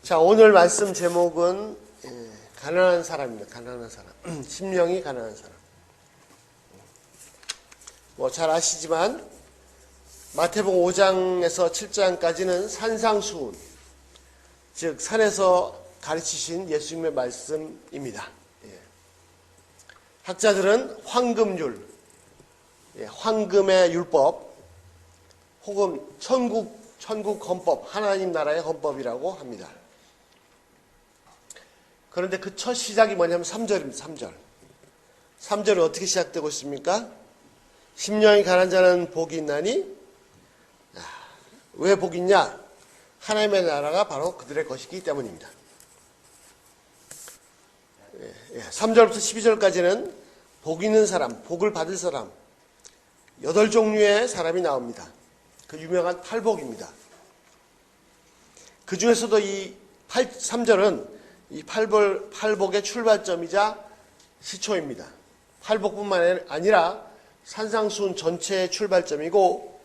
자, 오늘 말씀 제목은 가난한 사람입니다. 가난한 사람. 심령이 가난한 사람. 뭐 잘 아시지만 마태복음 5장에서 7장까지는 산상수훈, 즉 산에서 가르치신 예수님의 말씀입니다. 학자들은 황금률, 황금의 율법, 혹은 천국 헌법, 하나님 나라의 헌법이라고 합니다. 그런데 그 첫 시작이 뭐냐면 3절입니다. 3절. 3절은 어떻게 시작되고 있습니까? 심령이 가난한 자는 복이 있나니? 왜 복이 있냐? 하나님의 나라가 바로 그들의 것이기 때문입니다. 3절부터 12절까지는 복 있는 사람, 복을 받을 사람, 8종류의 사람이 나옵니다. 그 유명한 팔복입니다. 그 중에서도 이 3절은 이 팔복의 출발점이자 시초입니다. 팔복뿐만 아니라 산상수훈 전체의 출발점이고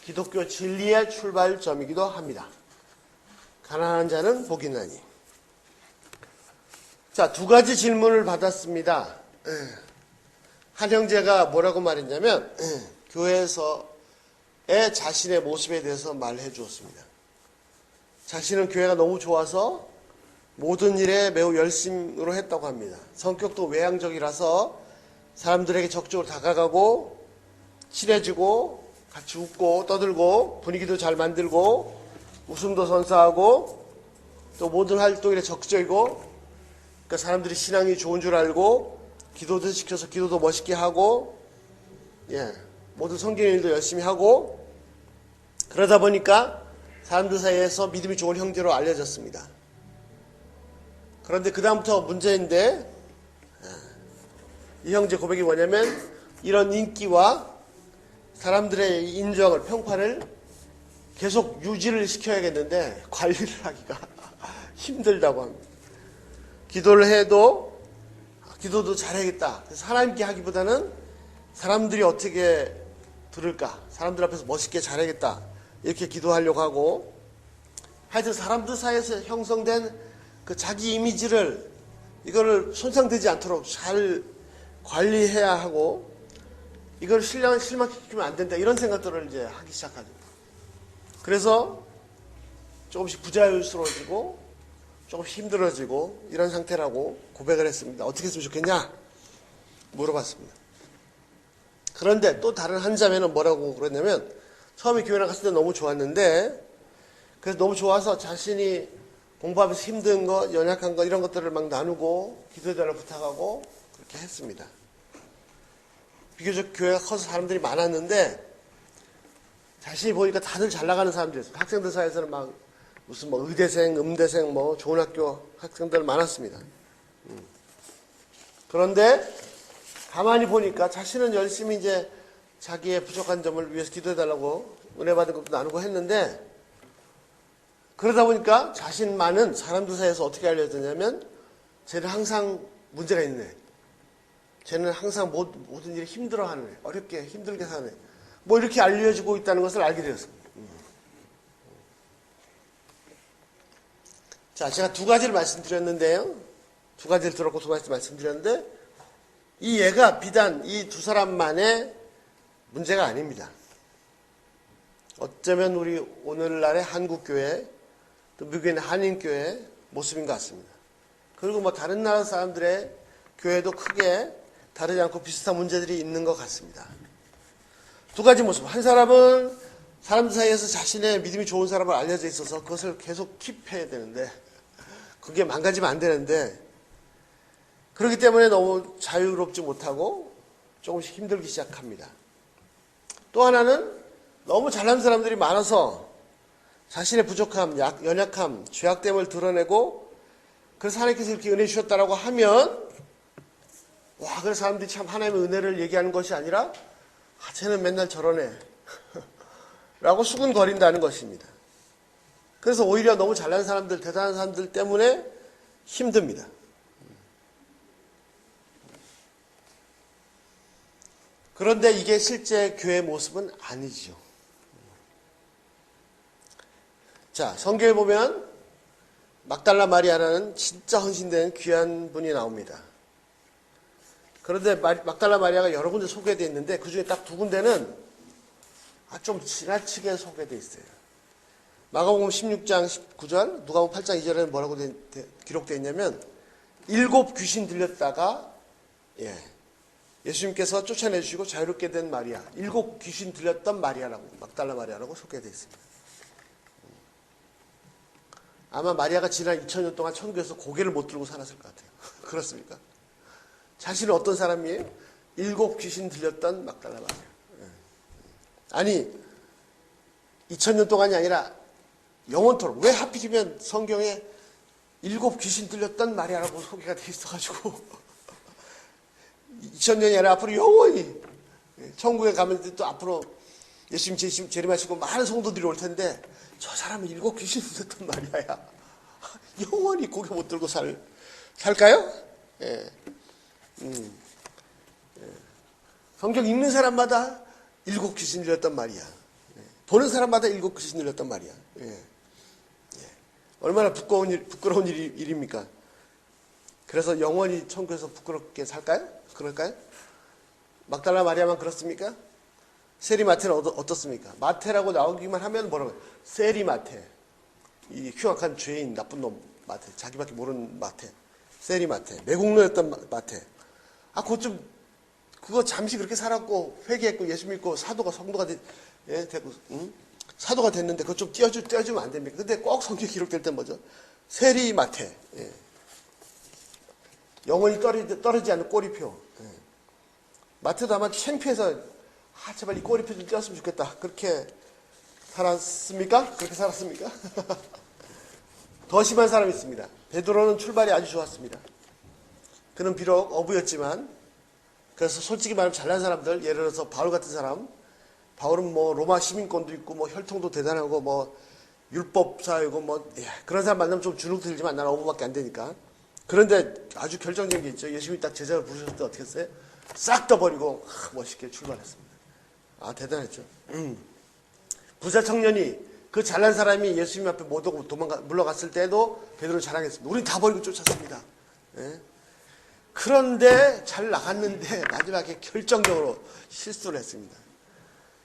기독교 진리의 출발점이기도 합니다. 가난한 자는 복이 있나니. 자, 두 가지 질문을 받았습니다. 한 형제가 뭐라고 말했냐면 교회에서의 자신의 모습에 대해서 말해 주었습니다. 자신은 교회가 너무 좋아서 모든 일에 매우 열심으로 했다고 합니다. 성격도 외향적이라서 사람들에게 적극적으로 다가가고 친해지고 같이 웃고 떠들고 분위기도 잘 만들고 웃음도 선사하고 또 모든 활동에 적극적이고, 그러니까 사람들이 신앙이 좋은 줄 알고 기도도 시켜서 기도도 멋있게 하고 모든 성경 일도 열심히 하고, 그러다 보니까 사람들 사이에서 믿음이 좋은 형제로 알려졌습니다. 그런데 그 다음부터 문제인데, 이 형제 고백이 뭐냐면 이런 인기와 사람들의 인정을, 평판을 계속 유지를 시켜야겠는데 관리를 하기가 힘들다고 합니다. 기도를 해도 기도도 잘해야겠다. 그래서 하나님께 하기보다는 사람들이 어떻게 들을까, 사람들 앞에서 멋있게 잘해야겠다, 이렇게 기도하려고 하고, 하여튼 사람들 사이에서 형성된 그 자기 이미지를, 이거를 손상되지 않도록 잘 관리해야 하고, 이걸 실망시키면 안 된다, 이런 생각들을 이제 하기 시작하죠. 그래서 조금씩 부자연스러워지고 조금씩 힘들어지고 이런 상태라고 고백을 했습니다. 어떻게 했으면 좋겠냐 물어봤습니다. 그런데 또 다른 한 자매는 뭐라고 그랬냐면, 처음에 교회 나갔을 때 너무 좋았는데, 그래서 너무 좋아서 자신이 공부하면서 힘든 것, 연약한 것, 이런 것들을 막 나누고 기도해달라고 부탁하고 그렇게 했습니다. 비교적 교회가 커서 사람들이 많았는데 자신이 보니까 다들 잘 나가는 사람들이었어요. 학생들 사이에서는 막 무슨 뭐 의대생, 음대생, 뭐 좋은 학교 학생들 많았습니다. 그런데 가만히 보니까 자신은 열심히 이제 자기의 부족한 점을 위해서 기도해달라고 은혜 받은 것도 나누고 했는데, 그러다 보니까 자신만은 사람들 사이에서 어떻게 알려졌냐면, 쟤는 항상 문제가 있네, 쟤는 항상 모든 일이 힘들어하는 애, 어렵게 힘들게 사는 애, 뭐 이렇게 알려지고 있다는 것을 알게 되었습니다. 자, 제가 두 가지를 말씀드렸는데요. 두 가지를 들었고 두 가지 말씀드렸는데, 이 예가 비단 이 두 사람만의 문제가 아닙니다. 어쩌면 우리 오늘날의 한국교회, 또 미국의 한인교회 모습인 것 같습니다. 그리고 뭐 다른 나라 사람들의 교회도 크게 다르지 않고 비슷한 문제들이 있는 것 같습니다. 두 가지 모습. 한 사람은 사람들 사이에서 자신의 믿음이 좋은 사람을 알려져 있어서 그것을 계속 킵해야 되는데, 그게 망가지면 안 되는데, 그렇기 때문에 너무 자유롭지 못하고 조금씩 힘들기 시작합니다. 또 하나는 너무 잘난 사람들이 많아서 자신의 부족함, 연약함, 죄악됨을 드러내고, 그래서 하나님께서 이렇게 은혜 주셨다라고 하면, 와, 그래서 사람들이 참 하나님의 은혜를 얘기하는 것이 아니라, 쟤는 맨날 저러네 라고 수군거린다는 것입니다. 그래서 오히려 너무 잘난 사람들, 대단한 사람들 때문에 힘듭니다. 그런데 이게 실제 교회의 모습은 아니죠. 자, 성경에 보면 막달라 마리아라는 진짜 헌신된 귀한 분이 나옵니다. 그런데 막달라 마리아가 여러 군데 소개되어 있는데 그 중에 딱 두 군데는 좀 지나치게 소개되어 있어요. 마가복음 16장 19절, 누가복음 8장 2절에는 뭐라고 기록되어 있냐면 7 귀신 들렸다가 예수님께서 쫓아내 주시고 자유롭게 된 마리아, 7 귀신 들렸던 마리아라고, 막달라 마리아라고 소개되어 있습니다. 아마 마리아가 지난 2000년 동안 천국에서 고개를 못 들고 살았을 것 같아요. 그렇습니까? 자신은 어떤 사람이에요? 7 귀신 들렸던 막달라 마리아. 아니 2000년 동안이 아니라 영원토록, 왜 하필이면 성경에 7 귀신 들렸던 마리아라고 소개가 돼 있어가지고 2000년이 아니라 앞으로 영원히 천국에 가면 또 앞으로 예수님 재림하시고 많은 성도들이 올 텐데 저 사람은 7 귀신 들렸던 마리아야. 영원히 고개 못 들고 살까요? 예. 성경 읽는 사람마다 7 귀신 들렸던 마리아. 보는 사람마다 7 귀신 들렸던 마리아. 얼마나 부끄러운 일입니까? 그래서 영원히 천국에서 부끄럽게 살까요? 그럴까요? 막달라 마리아만 그렇습니까? 세리 마태는 어떻습니까? 마태라고 나오기만 하면 뭐라고? 세리 마태. 이 흉악한 죄인, 나쁜 놈 마태. 자기밖에 모르는 마태. 세리 마태. 매국노였던 마태. 그거 잠시 그렇게 살았고 회개했고 예수 믿고 성도가 되고 사도가 됐는데 그거 좀 띄워주면 안 됩니까? 근데 꼭 성경 기록될 때 뭐죠? 세리 마태. 영원히 떨어지지 않는 꼬리표. 마태도 아마 창피해서 제발 이 꼬리표 좀 띄웠으면 좋겠다. 그렇게 살았습니까? 그렇게 살았습니까? 더 심한 사람이 있습니다. 베드로는 출발이 아주 좋았습니다. 그는 비록 어부였지만, 그래서 솔직히 말하면 잘난 사람들, 예를 들어서 바울 같은 사람, 바울은 뭐 로마 시민권도 있고 뭐 혈통도 대단하고 뭐 율법사이고 뭐 그런 사람 만나면 좀 주눅 들지만 나는 어부밖에 안 되니까. 그런데 아주 결정적인 게 있죠. 예수님이 딱 제자를 부르셨을 때 어떻게 했어요? 싹 다 버리고 멋있게 출발했습니다. 대단했죠. 부자 청년이, 그 잘난 사람이 예수님 앞에 못 오고 물러갔을 때도 베드로를 자랑했습니다. 우린 다 버리고 쫓았습니다. 그런데 잘 나갔는데 마지막에 결정적으로 실수를 했습니다.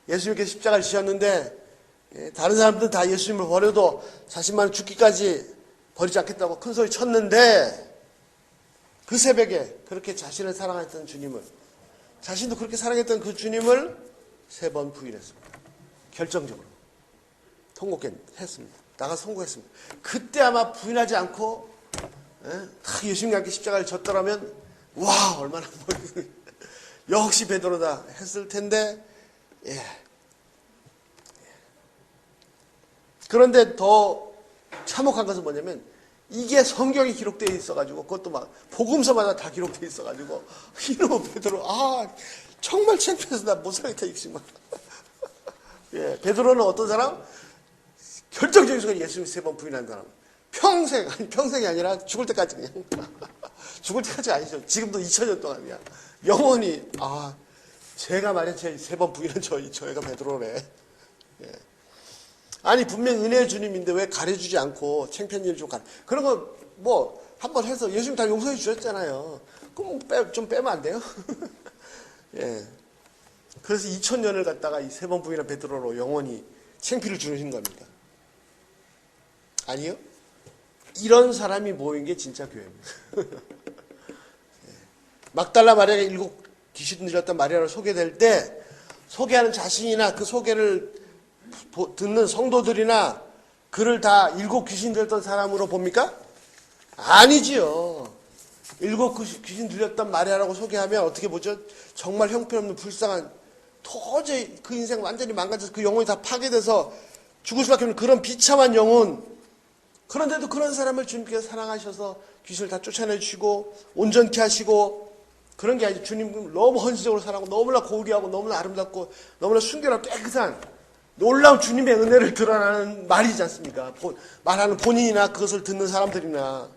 예수님께서 십자가를 지셨는데 다른 사람들은 다 예수님을 버려도 자신만은 죽기까지 버리지 않겠다고 큰 소리 쳤는데 그 새벽에 그렇게 자신을 사랑했던 주님을, 자신도 그렇게 사랑했던 그 주님을 3번 부인했습니다. 결정적으로 통곡했습니다. 나가서 통곡했습니다. 그때 아마 부인하지 않고 다 예수님과 함께 십자가를 졌더라면 와 얼마나 역시 베드로다 했을 텐데 그런데 더 참혹한 것은 뭐냐면 이게 성경에 기록되어 있어가지고 그것도 막 복음서마다 다 기록되어 있어가지고 이놈 베드로 정말 창피해서 나 못 살겠다 이거지만 베드로는 어떤 사람? 결정적인 순간 예수님 3번 부인한 사람. 평생이 아니라 죽을 때까지 그냥 죽을 때까지 아니죠. 지금도 2000년 동안이야. 영원히 제가 말이야 제 3번 부인한 저희가 베드로래. 아니 분명 은혜의 주님인데 왜 가려주지 않고 창피한 일 좀 그런 거 뭐 한번 해서 예수님 다 용서해 주셨잖아요. 그럼 좀 빼면 안 돼요? 그래서 2000년을 갖다가 이 3번 부인한 베드로로 영원히 창피를 주신 겁니다. 아니요? 이런 사람이 모인 게 진짜 교회입니다. 막달라 마리아가 7 귀신 들렸던 마리아로 소개될 때 소개하는 자신이나 그 소개를 듣는 성도들이나 그를 다 7 귀신 들렸던 사람으로 봅니까? 아니지요. 7 귀신 들렸던 마리아라고 소개하면 어떻게 보죠? 정말 형편없는 불쌍한, 도저히 그 인생 완전히 망가져서 그 영혼이 다 파괴돼서 죽을 수밖에 없는 그런 비참한 영혼. 그런데도 그런 사람을 주님께서 사랑하셔서 귀신을 다 쫓아내주시고 온전케 하시고, 그런 게 아니죠. 주님 너무 헌신적으로 사랑하고 너무나 고귀하고 너무나 아름답고 너무나 순결하고 깨끗한 놀라운 주님의 은혜를 드러나는 말이지 않습니까? 말하는 본인이나 그것을 듣는 사람들이나.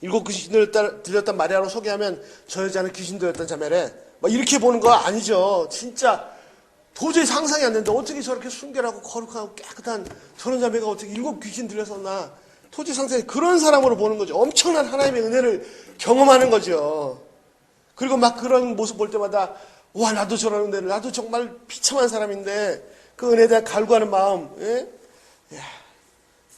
7 귀신 들렸던 마리아로 소개하면 저 여자는 귀신 들렸던 자매래, 뭐 이렇게 보는 거 아니죠. 진짜 도저히 상상이 안 되는데 어떻게 저렇게 순결하고 거룩하고 깨끗한 저런 자매가 어떻게 7 귀신 들렸었나. 도저히 상상이 그런 사람으로 보는 거죠. 엄청난 하나님의 은혜를 경험하는 거죠. 그리고 막 그런 모습 볼 때마다 와 나도 저런 은혜를 나도 정말 비참한 사람인데 그 은혜에 대한 갈구하는 마음. 예?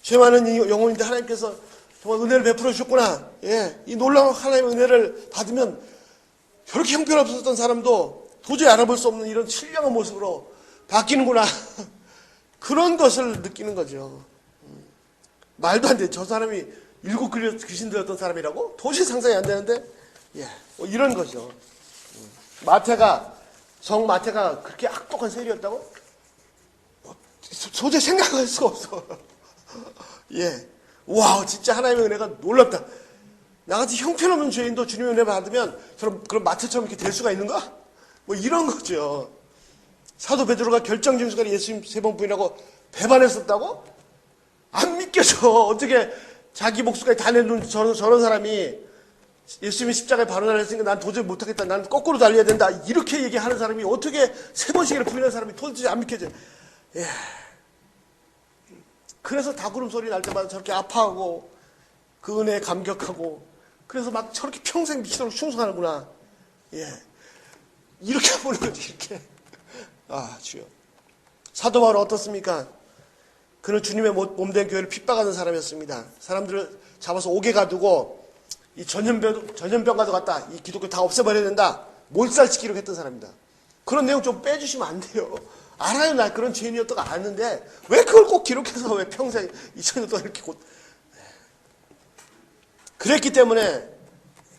죄 많은 이 영혼인데 하나님께서 정말 은혜를 베풀어 주셨구나. 예. 이 놀라운 하나님의 은혜를 받으면 저렇게 형편없었던 사람도 도저히 알아볼 수 없는 이런 신령한 모습으로 바뀌는구나. 그런 것을 느끼는 거죠. 말도 안 돼. 저 사람이 7 귀신 들었던 사람이라고? 도저히 상상이 안 되는데, 예. 뭐 이런 거죠. 마태가 그렇게 악독한 세리였다고? 도저히 생각할 수가 없어. 예. 와, 진짜 하나님의 은혜가 놀랍다. 나같이 형편없는 죄인도 주님의 은혜 받으면 그런 마태처럼 이렇게 될 수가 있는가? 뭐 이런 거죠. 사도 베드로가 결정적인 순간에 예수님 3번 부인하고 배반했었다고? 안 믿겨져. 어떻게 자기 목숨까지 다 내놓은 저런 사람이 예수님이 십자가에 바로 날렸으니까 난 도저히 못하겠다. 난 거꾸로 달려야 된다. 이렇게 얘기하는 사람이 어떻게 3번씩이나 부인하는 사람이 도저히 안 믿겨져. 예. 그래서 다구름 소리 날 때마다 저렇게 아파하고 그 은혜에 감격하고 그래서 막 저렇게 평생 미치도록 충성하는구나. 예. 이렇게 보는 거지, 이렇게. 아, 주여. 사도 바울은 어떻습니까? 그는 주님의 몸된 교회를 핍박하는 사람이었습니다. 사람들을 잡아서 옥에 가두고 이 전염병과도 같다. 이 기독교 다 없애버려야 된다. 몰살시키려고 했던 사람입니다. 그런 내용 좀 빼주시면 안 돼요. 알아요. 나 그런 죄인이었던 거 아는데 왜 그걸 꼭 기록해서 왜 평생 2000년 동안 이렇게 그랬기 때문에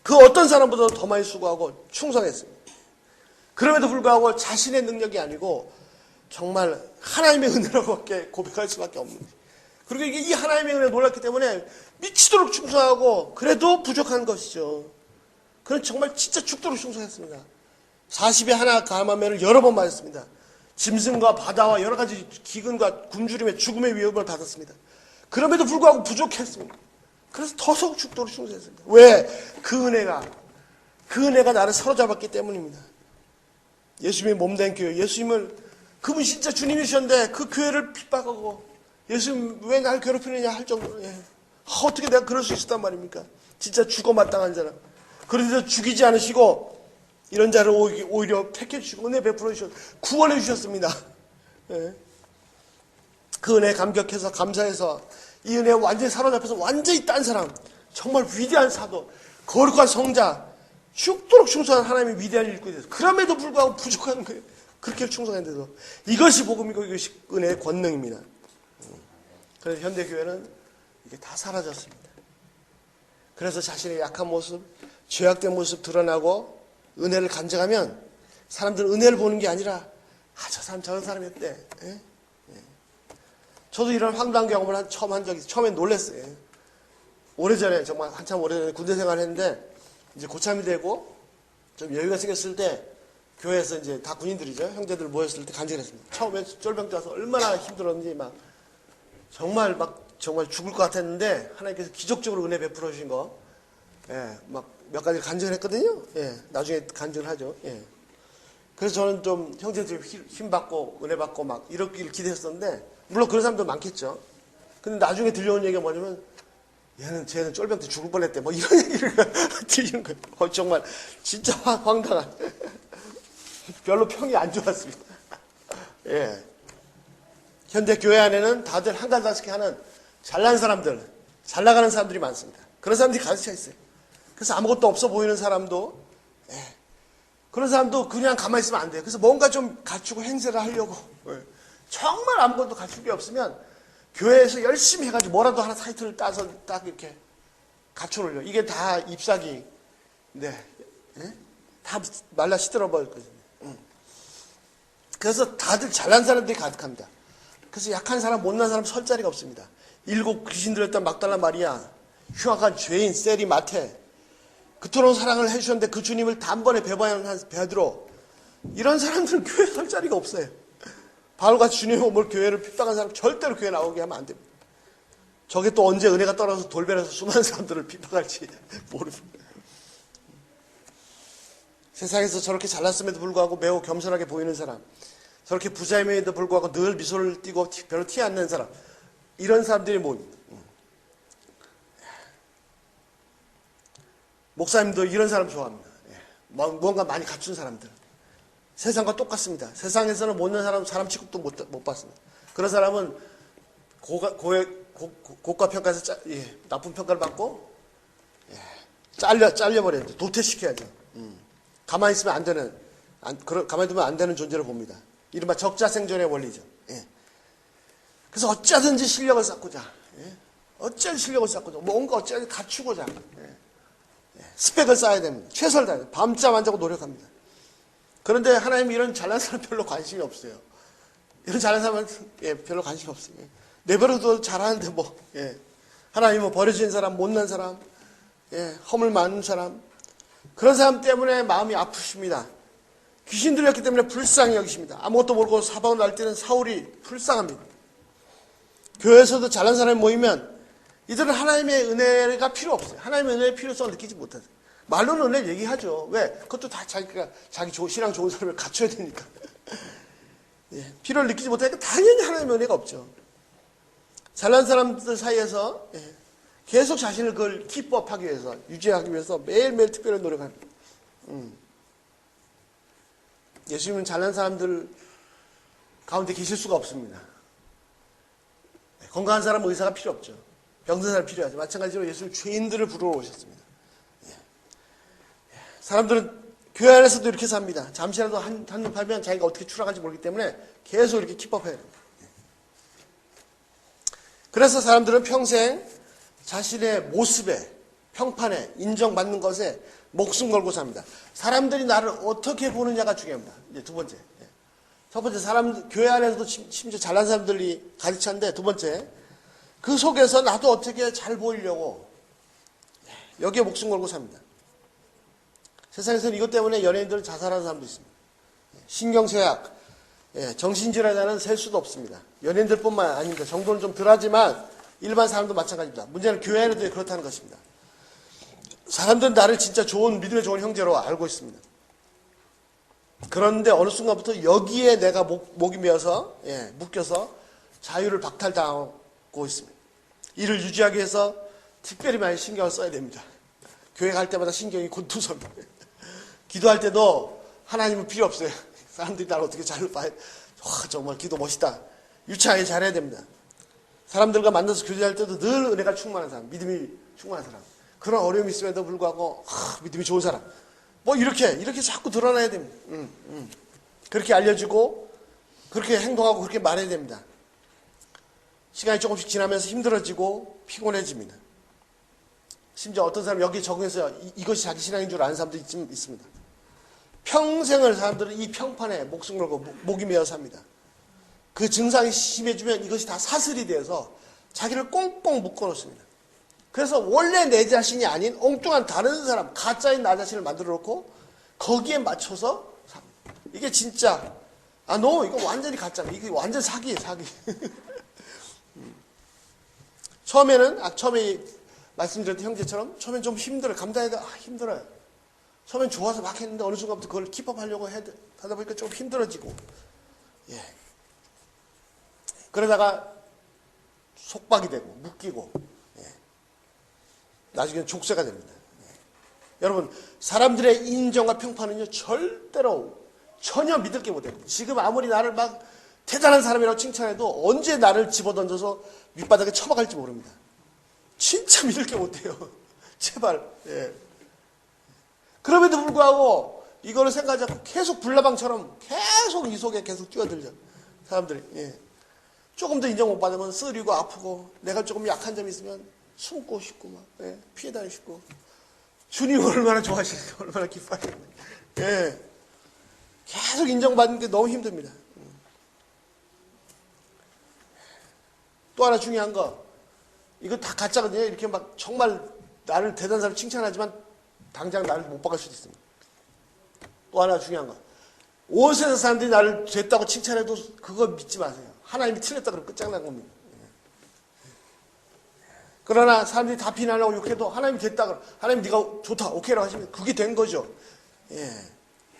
그 어떤 사람보다도 더 많이 수고하고 충성했습니다. 그럼에도 불구하고 자신의 능력이 아니고 정말 하나님의 은혜로밖에 고백할 수밖에 없는 거예요. 그리고 이게 이 하나님의 은혜에 놀랐기 때문에 미치도록 충성하고 그래도 부족한 것이죠. 그는 정말 진짜 죽도록 충성했습니다. 40에 하나 감하면을 여러 번 맞았습니다. 짐승과 바다와 여러 가지 기근과 굶주림의 죽음의 위협을 받았습니다. 그럼에도 불구하고 부족했습니다. 그래서 더더욱 죽도록 충성했습니다. 왜? 그 은혜가 나를 사로잡았기 때문입니다. 예수님이 몸된 교회, 그분 진짜 주님이셨는데 그 교회를 핍박하고 예수님 왜 날 괴롭히느냐 할 정도로 어떻게 내가 그럴 수 있었단 말입니까? 진짜 죽어 마땅한 사람. 그런데도 죽이지 않으시고 이런 자를 오히려 택해 주시고 은혜 베풀어 주셔서 구원해 주셨습니다. 예. 그 은혜에 감격해서 감사해서 이 은혜에 완전히 사로잡혀서 완전히 딴 사람, 정말 위대한 사도, 거룩한 성자, 죽도록 충성한 하나님의 위대한 일꾼이 됐어요. 그럼에도 불구하고 부족한 거예요. 그렇게 충성했는데도 이것이 복음이고 이것이 은혜의 권능입니다. 그래서 현대교회는 이게 다 사라졌습니다. 그래서 자신의 약한 모습, 죄악된 모습 드러나고 은혜를 간증하면 사람들은 은혜를 보는 게 아니라 저 사람 저런 사람이었대. 예? 예. 저도 이런 황당한 경험을 처음 한 적이 있어요. 처음엔 놀랐어요. 오래전에 정말 한참 오래전에 군대 생활했는데 이제 고참이 되고 좀 여유가 생겼을 때 교회에서 이제 다 군인들이죠. 형제들 모였을 때 간증했습니다. 처음에 쫄병 떠서 얼마나 힘들었는지 정말 죽을 것 같았는데 하나님께서 기적적으로 은혜 베풀어 주신 거, 예, 막 몇 가지 간증을 했거든요. 예, 나중에 간증을 하죠. 예. 그래서 저는 좀 형제들 힘 받고 은혜 받고 막 이렇길 기대했었는데 물론 그런 사람도 많겠죠. 근데 나중에 들려온 얘기가 뭐냐면 쟤는 쫄병 때 죽을 뻔했대. 뭐 이런 얘기를 들리는 거예요. 정말 진짜 황당한. 별로 평이 안 좋았습니다. 예. 현대 교회 안에는 다들 한 가지 하는 잘난 사람들, 잘 나가는 사람들이 많습니다. 그런 사람들이 가득 차 있어요. 그래서 아무것도 없어 보이는 사람도, 예. 그런 사람도 그냥 가만히 있으면 안 돼요. 그래서 뭔가 좀 갖추고 행세를 하려고. 예. 정말 아무것도 갖출 게 없으면 교회에서 열심히 해가지고 뭐라도 하나 타이틀을 따서 딱 이렇게 갖춰놓으려. 이게 다 잎사귀. 네. 예? 다 말라 시들어버릴 거거든요. 그래서 다들 잘난 사람들이 가득합니다. 그래서 약한 사람, 못난 사람 설 자리가 없습니다. 7 귀신 들었던 막달라 마리아, 흉악한 죄인 세리 마테, 그토록 사랑을 해주셨는데 그 주님을 단번에 배반한 베드로, 이런 사람들은 교회에 설 자리가 없어요. 바울같이 주님의 몸을 교회를 핍박한 사람 절대로 교회 나오게 하면 안 됩니다. 저게 또 언제 은혜가 떨어져서 돌변해서 수많은 사람들을 핍박할지 모릅니다. 세상에서 저렇게 잘났음에도 불구하고 매우 겸손하게 보이는 사람, 저렇게 부자임에도 불구하고 늘 미소를 띠고 별로 티 안 내는 사람, 이런 사람들이 모입니다. 목사님도 이런 사람 좋아합니다. 뭔가 많이 갖춘 사람들. 세상과 똑같습니다. 세상에서는 못난 사람 취급도 못 받습니다. 그런 사람은 고가 평가에서 나쁜 평가를 받고 잘려버려야 돼. 도태시켜야죠. 가만히 있으면 안 되는, 가만히 두면 안 되는 존재를 봅니다. 이른바 적자생존의 원리죠. 그래서 어쩌든지 실력을 쌓고자, 뭔가 어쩌든지 갖추고자, 스펙을 쌓아야 됩니다. 최선을 다해요. 밤잠 안 자고 노력합니다. 그런데 하나님이 이런 잘난 사람 별로 관심이 없어요. 이런 잘난 사람은 별로 관심이 없어요. 내버려둬도 잘하는데 뭐, 하나님은 버려진 사람, 못난 사람, 허물 많은 사람, 그런 사람 때문에 마음이 아프십니다. 귀신 들렸기 때문에 불쌍히 여기십니다. 아무것도 모르고 사방을 날뛰는 사울이 불쌍합니다. 교회에서도 잘난 사람이 모이면 이들은 하나님의 은혜가 필요 없어요. 하나님의 은혜의 필요성을 느끼지 못하죠. 말로는 은혜 얘기하죠. 왜? 그것도 다 자기 신앙 좋은 사람을 갖춰야 되니까. 필요를 느끼지 못하니까 당연히 하나님의 은혜가 없죠. 잘난 사람들 사이에서 계속 자신을 그걸 기법하기 위해서, 유지하기 위해서 매일매일 특별한 노력합니다. 예수님은 잘난 사람들 가운데 계실 수가 없습니다. 건강한 사람은 의사가 필요 없죠. 병든 사람이 필요하죠. 마찬가지로 예수님 죄인들을 부르러 오셨습니다. 사람들은 교회 안에서도 이렇게 삽니다. 잠시라도 한눈 팔면 자기가 어떻게 추락할지 모르기 때문에 계속 이렇게 기법해야 됩니다. 그래서 사람들은 평생 자신의 모습에, 평판에, 인정받는 것에 목숨 걸고 삽니다. 사람들이 나를 어떻게 보느냐가 중요합니다. 이제 두 번째. 첫 번째, 교회 안에서도 심지어 잘난 사람들이 가득 찬데, 두 번째, 그 속에서 나도 어떻게 잘 보이려고 여기에 목숨 걸고 삽니다. 세상에서는 이것 때문에 연예인들은 자살하는 사람도 있습니다. 신경쇠약, 정신질환자는 셀 수도 없습니다. 연예인들뿐만 아닙니다. 정도는 좀 덜하지만 일반 사람도 마찬가지입니다. 문제는 교회 안에도 그렇다는 것입니다. 사람들은 나를 진짜 믿음의 좋은 형제로 알고 있습니다. 그런데 어느 순간부터 여기에 내가 목이 메어서, 묶여서 자유를 박탈당하고 있습니다. 이를 유지하기 위해서 특별히 많이 신경을 써야 됩니다. 교회 갈 때마다 신경이 곤두섭니다. 기도할 때도 하나님은 필요 없어요. 사람들이 나를 어떻게 잘 봐야, 정말 기도 멋있다. 유창하게 잘해야 됩니다. 사람들과 만나서 교제할 때도 늘 은혜가 충만한 사람, 믿음이 충만한 사람, 그런 어려움이 있음에도 불구하고 믿음이 좋은 사람, 뭐 이렇게 자꾸 드러나야 됩니다. 그렇게 알려주고 그렇게 행동하고 그렇게 말해야 됩니다. 시간이 조금씩 지나면서 힘들어지고 피곤해집니다. 심지어 어떤 사람 여기에 적응해서 이것이 자기 신앙인 줄 아는 사람도 있습니다. 평생을 사람들은 이 평판에 목숨 걸고 목이 메어 삽니다. 그 증상이 심해지면 이것이 다 사슬이 돼서 자기를 꽁꽁 묶어놓습니다. 그래서 원래 내 자신이 아닌 엉뚱한 다른 사람, 가짜인 나 자신을 만들어 놓고 거기에 맞춰서 삽니다. 이게 진짜, 너 이거 완전히 가짜야. 이게 완전 사기예요, 사기. 처음에 말씀드렸던 형제처럼 처음엔 좀 힘들어요. 감당하기가 힘들어요. 처음엔 좋아서 막 했는데 어느 순간부터 그걸 킵업하려고 하다 보니까 좀 힘들어지고, 그러다가 속박이 되고 묶이고, 나중에는 족쇄가 됩니다. 여러분, 사람들의 인정과 평판은요 절대로 전혀 믿을 게 못해요. 지금 아무리 나를 막 대단한 사람이라고 칭찬해도 언제 나를 집어던져서 밑바닥에 처박을지 모릅니다. 진짜 믿을 게 못해요. 제발. 그럼에도 불구하고 이거를 생각하지 않고 계속 불나방처럼 계속 이 속에 계속 뛰어들죠. 사람들이. 조금 더 인정 못 받으면 쓰리고 아프고, 내가 조금 약한 점이 있으면 숨고 싶고 막 피해 다니고 싶고. 주님 얼마나 좋아하시는지, 얼마나 기뻐하시는지. 계속 인정받는 게 너무 힘듭니다. 또 하나 중요한 거, 이거 다 가짜거든요. 이렇게 막 정말 나를 대단한 사람 칭찬하지만 당장 나를 못 박을 수도 있습니다. 또 하나 중요한 거, 온 세상 사람들이 나를 됐다고 칭찬해도 그거 믿지 마세요. 하나님이 틀렸다 그러면 끝장난 겁니다. 그러나 사람들이 다 비난하고 욕해도 하나님이 됐다 그러면, 하나님 네가 좋다 오케이라고 하시면 그게 된 거죠.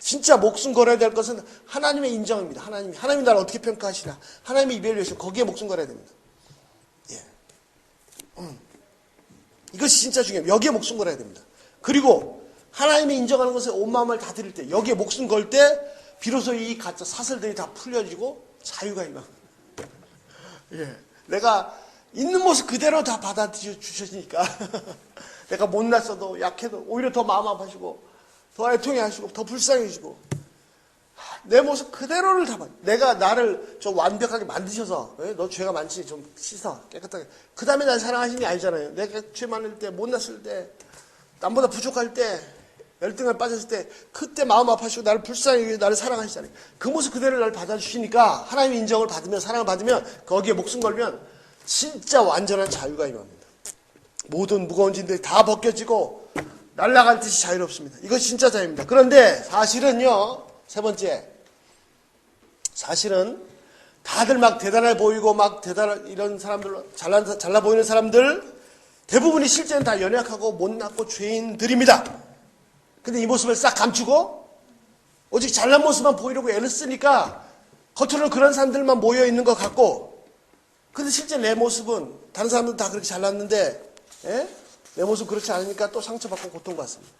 진짜 목숨 걸어야 될 것은 하나님의 인정입니다. 하나님이 나를 어떻게 평가하시나. 하나님의 이밸류에이션, 거기에 목숨 걸어야 됩니다. 예. 이것이 진짜 중요해요. 여기에 목숨 걸어야 됩니다. 그리고 하나님이 인정하는 것에 온 마음을 다 드릴 때, 여기에 목숨 걸 때 비로소 이 가짜 사슬들이 다 풀려지고 자유가 임합니다. 예. 내가 있는 모습 그대로 다 받아주셔지니까 내가 못났어도 약해도 오히려 더 마음 아파하시고 더 애통해 하시고 더 불쌍해지고 내 모습 그대로를 다 내가 나를 좀 완벽하게 만드셔서 너 죄가 많지 좀 씻어 깨끗하게 그 다음에 날 사랑하시는 게 아니잖아요. 내가 죄 많을 때 못났을 때 남보다 부족할 때 열등을 빠졌을 때 그때 마음 아파하시고 나를 불쌍히 나를 사랑하시잖아요. 그 모습 그대로 나를 받아주시니까 하나님의 인정을 받으면 사랑을 받으면 거기에 목숨 걸면 진짜 완전한 자유가 임합니다. 모든 무거운 짐들이 다 벗겨지고 날아갈 듯이 자유롭습니다. 이것이 진짜 자유입니다. 그런데 사실은요, 세 번째, 사실은 다들 막 대단해 보이고 막 대단한 이런 사람들 잘나 보이는 사람들 대부분이 실제는 다 연약하고 못났고 죄인들입니다. 근데 이 모습을 싹 감추고 오직 잘난 모습만 보이려고 애를 쓰니까 겉으로는 그런 사람들만 모여 있는 것 같고 근데 실제 내 모습은 다른 사람들은 다 그렇게 잘났는데 내 모습 그렇지 않으니까 또 상처받고 고통받습니다.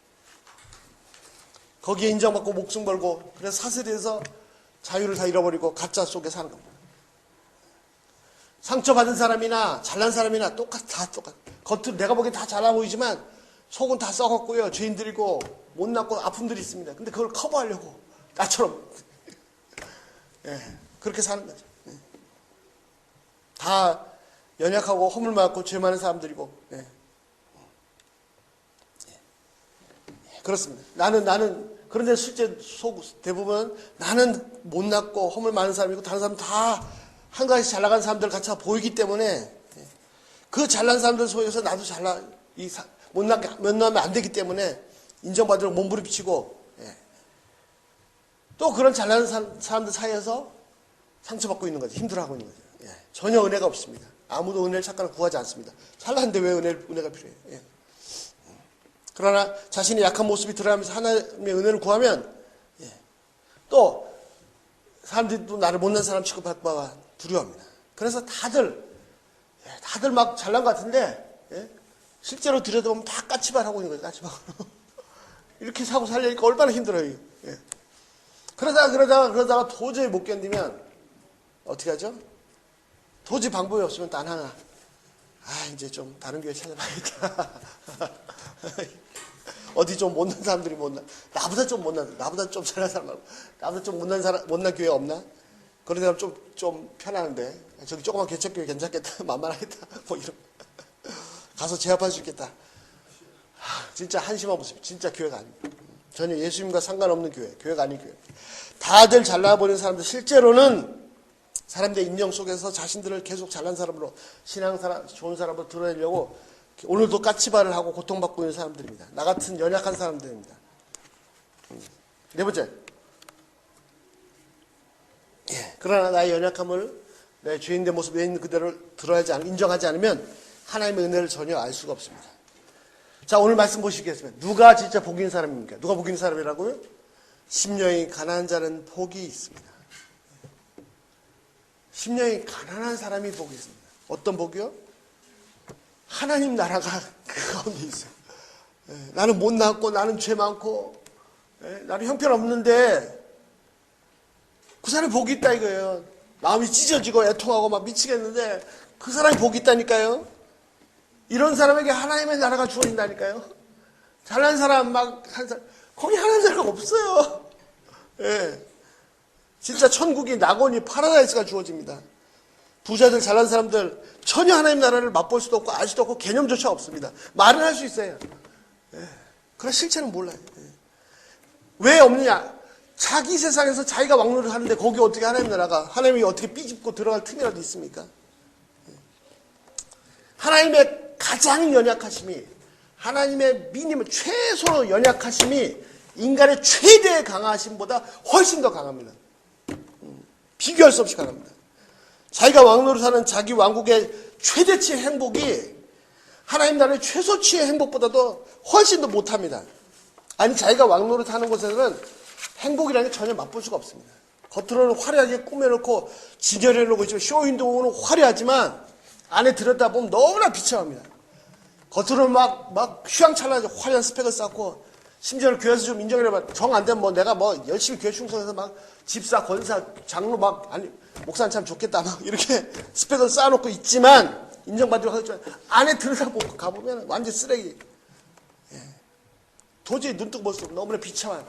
거기에 인정받고 목숨 걸고 그래서 사슬에서 자유를 다 잃어버리고 가짜 속에 사는 겁니다. 상처받은 사람이나 잘난 사람이나 다 똑같아. 겉으로 내가 보기엔 다 잘나 보이지만 속은 다 썩었고요. 죄인들이고 못났고 아픔들이 있습니다. 근데 그걸 커버하려고 나처럼 그렇게 사는 거죠. 다 연약하고 허물 많고 죄 많은 사람들이고 그렇습니다. 나는 그런데 실제 대부분 나는 못났고 허물 많은 사람이고 다른 사람 다 한 가지 잘 나간 사람들 같이 보이기 때문에 그 잘난 사람들 속에서 나도 못나면 안 되기 때문에 인정받으려고 몸부림치고 또 그런 잘난 사람들 사이에서 상처받고 있는 거죠. 힘들어하고 있는 거죠. 전혀 은혜가 없습니다. 아무도 은혜를 착각을 구하지 않습니다. 잘났는데 왜 은혜가 필요해요? 그러나 자신의 약한 모습이 드러나면서 하나님의 은혜를 구하면 또 사람들이 또 나를 못난 사람 취급할까 두려워합니다. 그래서 다들 막 잘난 것 같은데 실제로 들여다보면 다 까치발 하고 있는 거예요. 까치발. 이렇게 사고 살려니까 얼마나 힘들어요. 그러다가 도저히 못 견디면 어떻게 하죠? 도저히 방법이 없으면 단 하나. 이제 좀 다른 교회 찾아봐야겠다. 어디 좀 못난 사람들이 나보다 좀 못난, 나보다 좀 잘난 사람 말고, 나보다 좀 못난 교회 없나? 그런 사람 좀 편하는데, 저기 조그만 개척교회 괜찮겠다, 만만하겠다, 뭐 이런. 가서 제압할 수 있겠다. 진짜 한심한 모습, 진짜 교회가 아닙니다. 전혀 예수님과 상관없는 교회가 아닌 교회. 다들 잘나 보이는 사람들, 실제로는 사람들의 인정 속에서 자신들을 계속 잘난 사람으로, 신앙사람, 좋은 사람으로 드러내려고 오늘도 까치발을 하고 고통받고 있는 사람들입니다. 나 같은 연약한 사람들입니다. 네 번째. 그러나 나의 연약함을 내 죄인된 모습, 왜 있는 그대로 인정하지 않으면 하나님의 은혜를 전혀 알 수가 없습니다. 자, 오늘 말씀 보시겠습니다. 누가 진짜 복 있는 사람입니까? 누가 복 있는 사람이라고요? 심령이 가난한 자는 복이 있습니다. 심령이 가난한 사람이 복이 있습니다. 어떤 복이요? 하나님 나라가 그 가운데 있어요. 나는 못났고 나는 죄 많고 나는 형편없는데 그 사람이 복이 있다 이거예요. 마음이 찢어지고 애통하고 막 미치겠는데 그 사람이 복이 있다니까요. 이런 사람에게 하나님의 나라가 주어진다니까요. 잘난 사람 거기 하나님 나라가 없어요. 진짜 천국이 낙원이 파라다이스가 주어집니다. 부자들 잘난 사람들 전혀 하나님 나라를 맛볼 수도 없고 알 수도 없고 개념조차 없습니다. 말은 할 수 있어요. 그러나 실체는 몰라요. 왜 없느냐? 자기 세상에서 자기가 왕노릇 하는데 거기 어떻게 하나님 나라가 하나님이 어떻게 삐집고 들어갈 틈이라도 있습니까? 하나님의 가장 연약하심이 하나님의 미니멈 최소 연약하심이 인간의 최대의 강하심보다 훨씬 더 강합니다. 비교할 수 없이 강합니다. 자기가 왕노릇하는 자기 왕국의 최대치의 행복이 하나님 나라의 최소치의 행복보다도 훨씬 더 못합니다. 아니 자기가 왕노릇하는 곳에서는 행복이라는 게 전혀 맛볼 수가 없습니다. 겉으로는 화려하게 꾸며놓고 진열해놓고 있지만 쇼윈도우는 화려하지만 안에 들여다보면 너무나 비참합니다. 겉으로는 막 휘황찬란하게 화려한 스펙을 쌓고 심지어는 교회에서 좀 인정해봐. 정 안 되면 뭐 내가 뭐 열심히 교회 충성해서 막 집사, 권사, 장로 아니, 목사는 참 좋겠다. 막 이렇게 스펙을 쌓아놓고 있지만, 인정받으려고 하겠지만, 안에 들여다보고 가보면 완전 쓰레기. 예. 도저히 눈뜨고 볼 수 없고 너무나 비참한.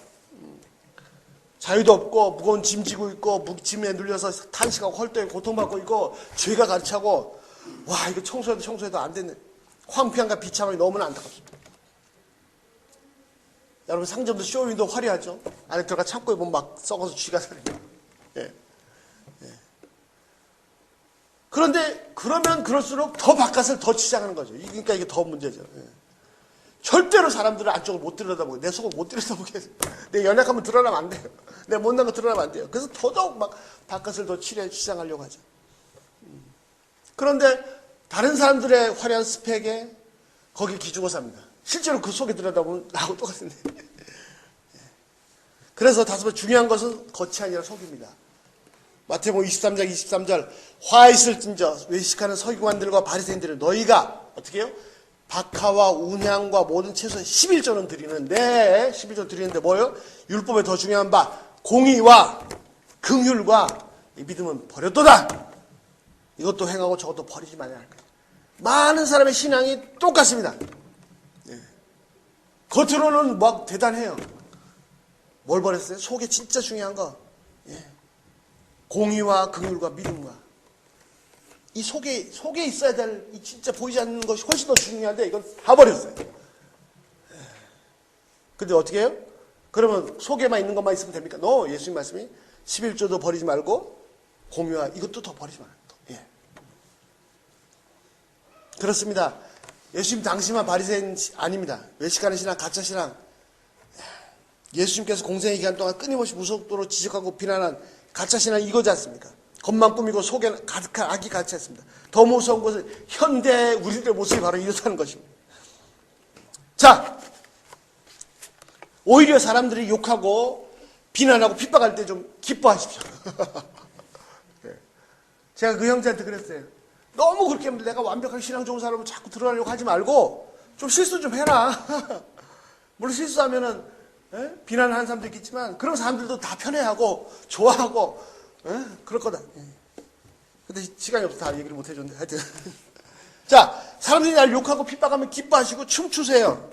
자유도 없고, 무거운 짐 지고 있고, 짐에 눌려서 탄식하고 헐떡이 고통받고 있고, 죄가 가득차고, 와, 이거 청소해도 안 되는. 황폐함과 비참함이 너무나 안타깝습니다. 여러분 상점도 쇼윈도 화려하죠. 안에 들어가 창고에 보면 막 썩어서 쥐가 살아요. 예. 예. 그런데 그러면 그럴수록 더 바깥을 더 치장하는 거죠. 그러니까 이게 더 문제죠. 예. 절대로 사람들은 안쪽을 못 들여다보고 내 속을 못 들여다보게 해서 내 연약함을 드러나면 안 돼요. 내 못난 거 드러나면 안 돼요. 그래서 더더욱 막 바깥을 더 치장하려고 하죠. 그런데 다른 사람들의 화려한 스펙에 거기 기죽어 삽니다. 실제로 그 속에 들여다보면 나하고 똑같은데. 그래서 다섯 번 중요한 것은 겉이 아니라 속입니다. 마태복음 23장 23절 화 있을진저 외식하는 서기관들과 바리새인들은 너희가 어떻게 해요? 박하와 운향과 모든 채소에 11조는 드리는데 11조 드리는데 뭐예요? 율법에 더 중요한 바 공의와 긍휼과 이 믿음은 버렸도다. 이것도 행하고 저것도 버리지 말아야 할 거예요. 많은 사람의 신앙이 똑같습니다. 겉으로는 막 대단해요. 뭘 버렸어요? 속에 진짜 중요한 거. 예. 공의와 긍휼과 믿음과. 이 속에 있어야 될, 이 진짜 보이지 않는 것이 훨씬 더 중요한데, 이건 다 버렸어요. 예. 근데 어떻게 해요? 그러면 속에만 있는 것만 있으면 됩니까? 예수님 말씀이 11조도 버리지 말고, 공의와 이것도 더 버리지 말아요. 예. 그렇습니다. 예수님 당시만 바리새인 아닙니다. 외식하는 신앙, 가짜 신앙. 예수님께서 공생의 기간 동안 끊임없이 무속도로 지적하고 비난한 가짜 신앙 이거지 않습니까? 겉만 꾸미고 속에는 가득한 악이 가득했습니다. 더 무서운 것은 현대 우리들의 모습이 바로 이렇다는 것입니다. 자, 오히려 사람들이 욕하고 비난하고 핍박할 때 좀 기뻐하십시오. 제가 그 형제한테 그랬어요. 너무 그렇게 하면 내가 완벽하게 신앙 좋은 사람을 자꾸 드러나려고 하지 말고 좀 실수 좀 해라. 물론 실수하면은 비난하는 사람도 있겠지만 그런 사람들도 다 편애하고 좋아하고 그럴 거다. 근데 시간이 없어서 다 얘기를 못 해줬는데 하여튼 자, 사람들이 날 욕하고 핍박하면 기뻐하시고 춤추세요.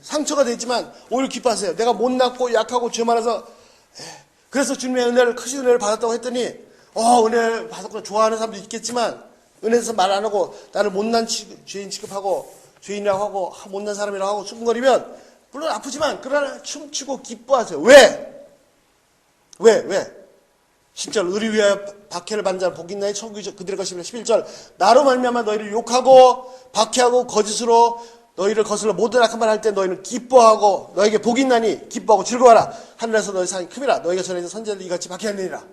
상처가 되지만 오히려 기뻐하세요. 내가 못났고 약하고 죄 많아서 그래서 주님의 은혜를 크신 은혜를 받았다고 했더니 은혜 받았구나 좋아하는 사람도 있겠지만 은혜에서 말 안 하고 나를 못난 죄인 취급하고 죄인이라고 하고 못난 사람이라고 하고 수근거리면 물론 아프지만 그러나 춤추고 기뻐하세요. 왜? 10절 의리 위하여 박해를 받는 자는 복이 있나니 천국이 그들의 것이며 11절 나로 말미암아 너희를 욕하고 박해하고 거짓으로 너희를 거슬러 모든 악한 말 할 때 너희는 기뻐하고 너에게 복이 있나니 기뻐하고 즐거워하라. 하늘에서 너희 상이 큼이라. 너희가 전에 있는 선지자들 이같이 박해하느니라.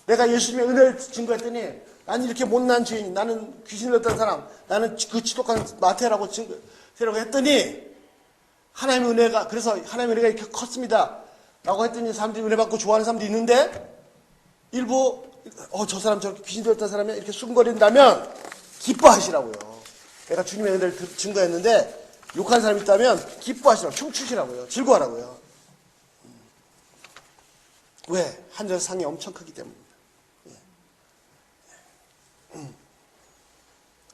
내가 예수님의 은혜를 증거했더니 나는 이렇게 못난 죄인, 나는 귀신을 얻던 사람, 나는 그 지독한 마태라고 증거하라고 했더니 하나님의 은혜가 그래서 하나님의 은혜가 이렇게 컸습니다. 라고 했더니 사람들이 은혜 받고 좋아하는 사람도 있는데 일부 저 사람 저렇게 귀신 들었던 사람이 이렇게 수근거린다면 기뻐하시라고요. 내가 주님의 은혜를 증거했는데 욕하는 사람이 있다면 기뻐하시라고 춤추시라고요. 즐거워하라고요. 왜? 하늘의 상이 엄청 크기 때문입니다.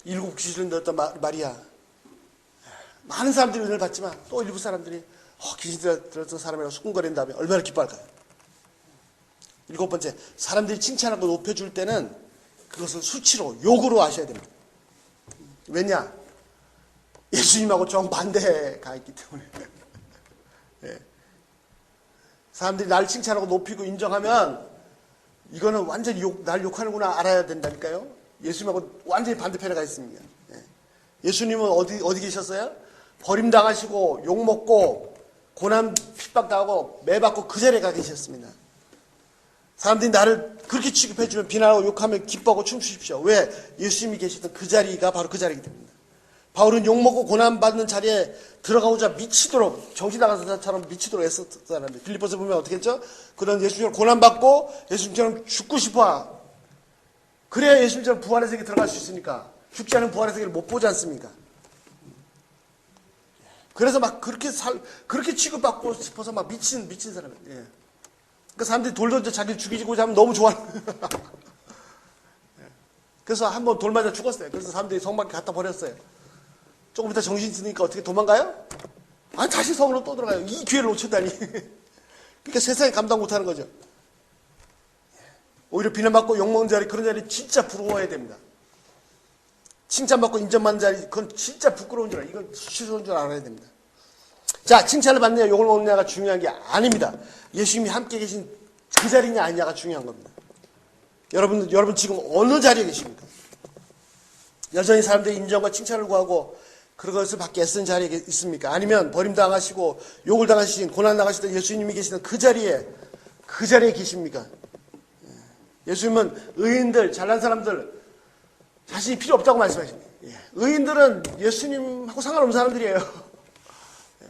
일곱 귀신을 넣었던 마리아. 많은 사람들이 은혜를 받지만 또 일부 사람들이 귀신 들었던 사람이라고 수군거린다면 얼마나 기뻐할까요? 일곱 번째, 사람들이 칭찬하고 높여줄 때는 그것을 수치로 욕으로 하셔야 됩니다. 왜냐? 예수님하고 정반대가 있기 때문에. 사람들이 날 칭찬하고 높이고 인정하면 이거는 완전히 날 욕하는구나 알아야 된다니까요. 예수님하고 완전히 반대편에 가 있습니다. 예수님은 어디 계셨어요? 버림당하시고 욕먹고 고난 핍박당하고 매받고 그 자리에 가 계셨습니다. 사람들이 나를 그렇게 취급해주면 비난하고 욕하면 기뻐하고 춤추십시오. 왜? 예수님이 계시던 그 자리가 바로 그 자리이기 때문입니다. 바울은 욕먹고 고난받는 자리에 들어가고자 미치도록, 정신 나간 사람처럼 미치도록 애썼잖아요. 빌립보서 보면 어떻게 했죠? 그런 예수님처럼 고난받고 예수님처럼 죽고 싶어. 그래야 예수님처럼 부활의 세계에 들어갈 수 있으니까. 죽지 않은 부활의 세계를 못 보지 않습니까? 그래서 막 그렇게 취급받고 싶어서 막 미친 사람이에요. 예. 그러니까 사람들이 돌 던져 자기를 죽이고자 하면 너무 좋아하는 그래서 한번 돌 맞아 죽었어요. 그래서 사람들이 성 밖에 갖다 버렸어요. 조금 이따 정신 드니까 어떻게 도망가요? 아니, 다시 성으로 또 들어가요. 이 기회를 놓쳤다니. 그러니까 세상에 감당 못하는 거죠. 오히려 비난받고 욕먹는 자리, 그런 자리 진짜 부러워해야 됩니다. 칭찬받고 인정받는 자리, 그건 진짜 부끄러운 줄 알아요. 이건 수치스러운 줄 알아야 됩니다. 자, 칭찬을 받느냐 욕을 먹느냐가 중요한 게 아닙니다. 예수님이 함께 계신 그 자리냐 아니냐가 중요한 겁니다. 여러분 지금 어느 자리에 계십니까? 여전히 사람들의 인정과 칭찬을 구하고 그것을 받기 애쓰는 자리에 있습니까? 아니면 버림당하시고 욕을 당하시신, 고난당하시던 예수님이 계시는 그 자리에 계십니까? 예수님은 의인들, 잘난 사람들, 자신이 필요 없다고 말씀하십니다. 의인들은 예수님하고 상관없는 사람들이에요.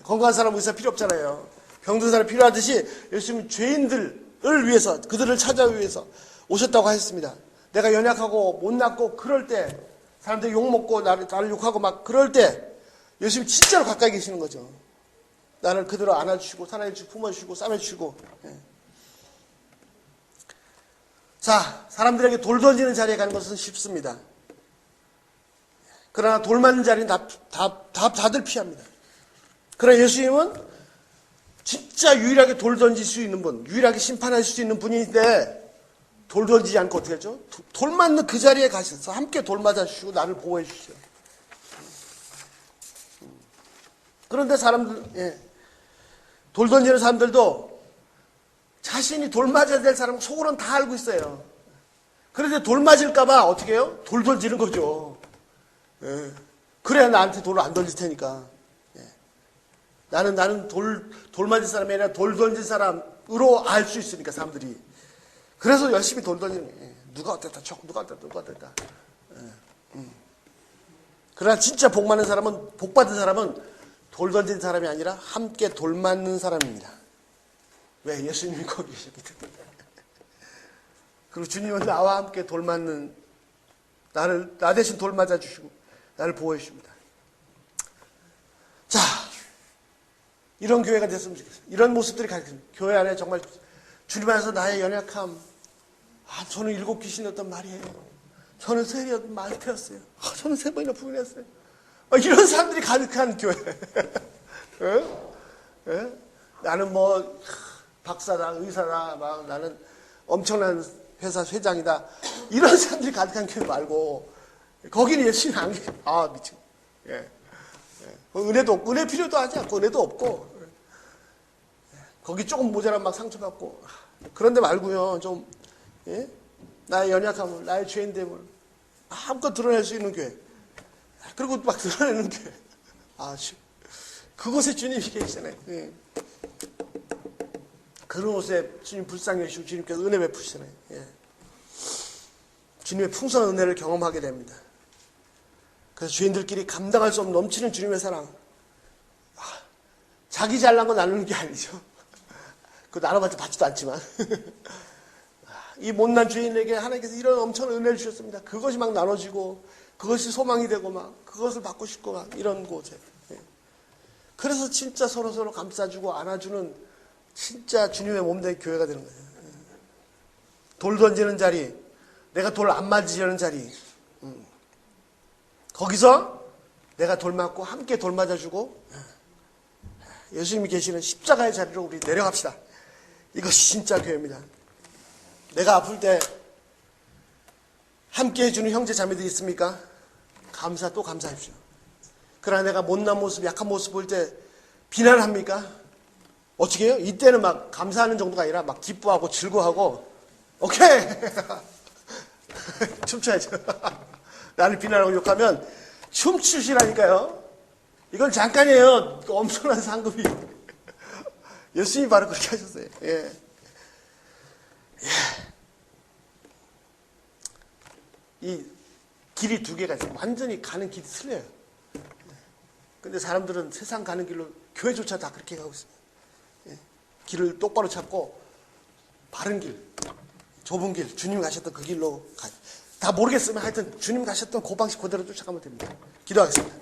건강한 사람 의사 필요 없잖아요. 병든 사람 필요하듯이 예수님은 죄인들을 위해서, 그들을 찾아오기 위해서 오셨다고 하셨습니다. 내가 연약하고 못났고 그럴 때, 사람들이 욕먹고 나를 욕하고 막 그럴 때 예수님이 진짜로 가까이 계시는 거죠. 나를 그대로 안아주시고 사랑해주시고 품어주시고 싸매주시고. 자, 사람들에게 돌 던지는 자리에 가는 것은 쉽습니다. 그러나 돌 맞는 자리는 다들 피합니다. 그러나 예수님은 진짜 유일하게 돌 던질 수 있는 분, 유일하게 심판할 수 있는 분인데 돌 던지지 않고 어떻게 하죠? 돌 맞는 그 자리에 가셔서 함께 돌 맞아주시고 나를 보호해 주시죠. 그런데 돌 던지는 사람들도 자신이 돌 맞아야 될 사람 속으로는 다 알고 있어요. 그런데 돌 맞을까봐 어떻게 해요? 돌 던지는 거죠. 그래야 나한테 돌을 안 던질 테니까. 나는 돌 맞을 사람이 아니라 돌 던질 사람으로 알 수 있으니까, 사람들이. 그래서 열심히 돌 던지는 거예요. 누가 어땠다, 누가 어땠다. 그러나 진짜 복 받는 사람은 돌 던진 사람이 아니라 함께 돌 맞는 사람입니다. 왜? 예수님이 거기 계셨기 때문에. 그리고 주님은 나와 함께 돌 맞는, 나 대신 돌 맞아주시고 나를 보호해 주십니다. 자, 이런 교회가 됐으면 좋겠어요. 이런 모습들이 가르쳐집니다. 교회 안에 정말 주님 안에서 나의 연약함, 저는 7 귀신이었단 말이에요. 저는 세리였던 말태였어요. 저는 3번이나 부인했어요. 이런 사람들이 가득한 교회. 나는 뭐 박사다, 의사다, 막 나는 엄청난 회사 회장이다. 이런 사람들이 가득한 교회 말고 거기는 예수님 안 계세요. 미친. 은혜도 없고, 은혜 필요도 하지 않고, 은혜도 없고, 거기 조금 모자란 막 상처받고, 그런데 말고요, 좀, 나의 연약함을, 나의 죄인됨을 마음껏 드러낼 수 있는 교회. 그리고 막 드러내는 교회. 그곳에 주님이 계시잖아요. 그런 곳에 주님 불쌍히 여시고 주님께서 은혜 베푸시잖아요. 주님의 풍성한 은혜를 경험하게 됩니다. 그래서 죄인들끼리 감당할 수 없는 넘치는 주님의 사랑. 자기 잘난 거 나누는 게 아니죠. 그거 나눠봤자 받지도 않지만. 이 못난 죄인에게 하나님께서 이런 엄청난 은혜를 주셨습니다. 그것이 막 나눠지고, 그것이 소망이 되고, 막, 그것을 받고 싶고, 막, 이런 곳에. 그래서 진짜 서로서로 감싸주고, 안아주는, 진짜 주님의 몸된 교회가 되는 거예요. 돌 던지는 자리, 내가 돌 안 맞으려는 자리. 거기서 내가 돌 맞고, 함께 돌 맞아주고, 예수님이 계시는 십자가의 자리로 우리 내려갑시다. 이것이 진짜 교회입니다. 내가 아플 때 함께 해주는 형제 자매들이 있습니까? 또 감사합시오. 그러나 내가 못난 모습, 약한 모습 볼 때 비난합니까? 어떻게 해요? 이때는 막 감사하는 정도가 아니라 막 기뻐하고 즐거워하고, 오케이! 춤춰야죠. 나를 비난하고 욕하면 춤추시라니까요. 이건 잠깐이에요. 엄청난 상급이. 예수님이 바로 그렇게 하셨어요. 이 길이 2개가 있어요. 완전히 가는 길이 틀려요. 근데 사람들은 세상 가는 길로 교회조차 다 그렇게 가고 있습니다. 예. 길을 똑바로 찾고 바른 길, 좁은 길, 주님 가셨던 그 길로 가요. 다 모르겠으면 하여튼 주님 가셨던 그 방식 그대로 쫓아가면 됩니다. 기도하겠습니다.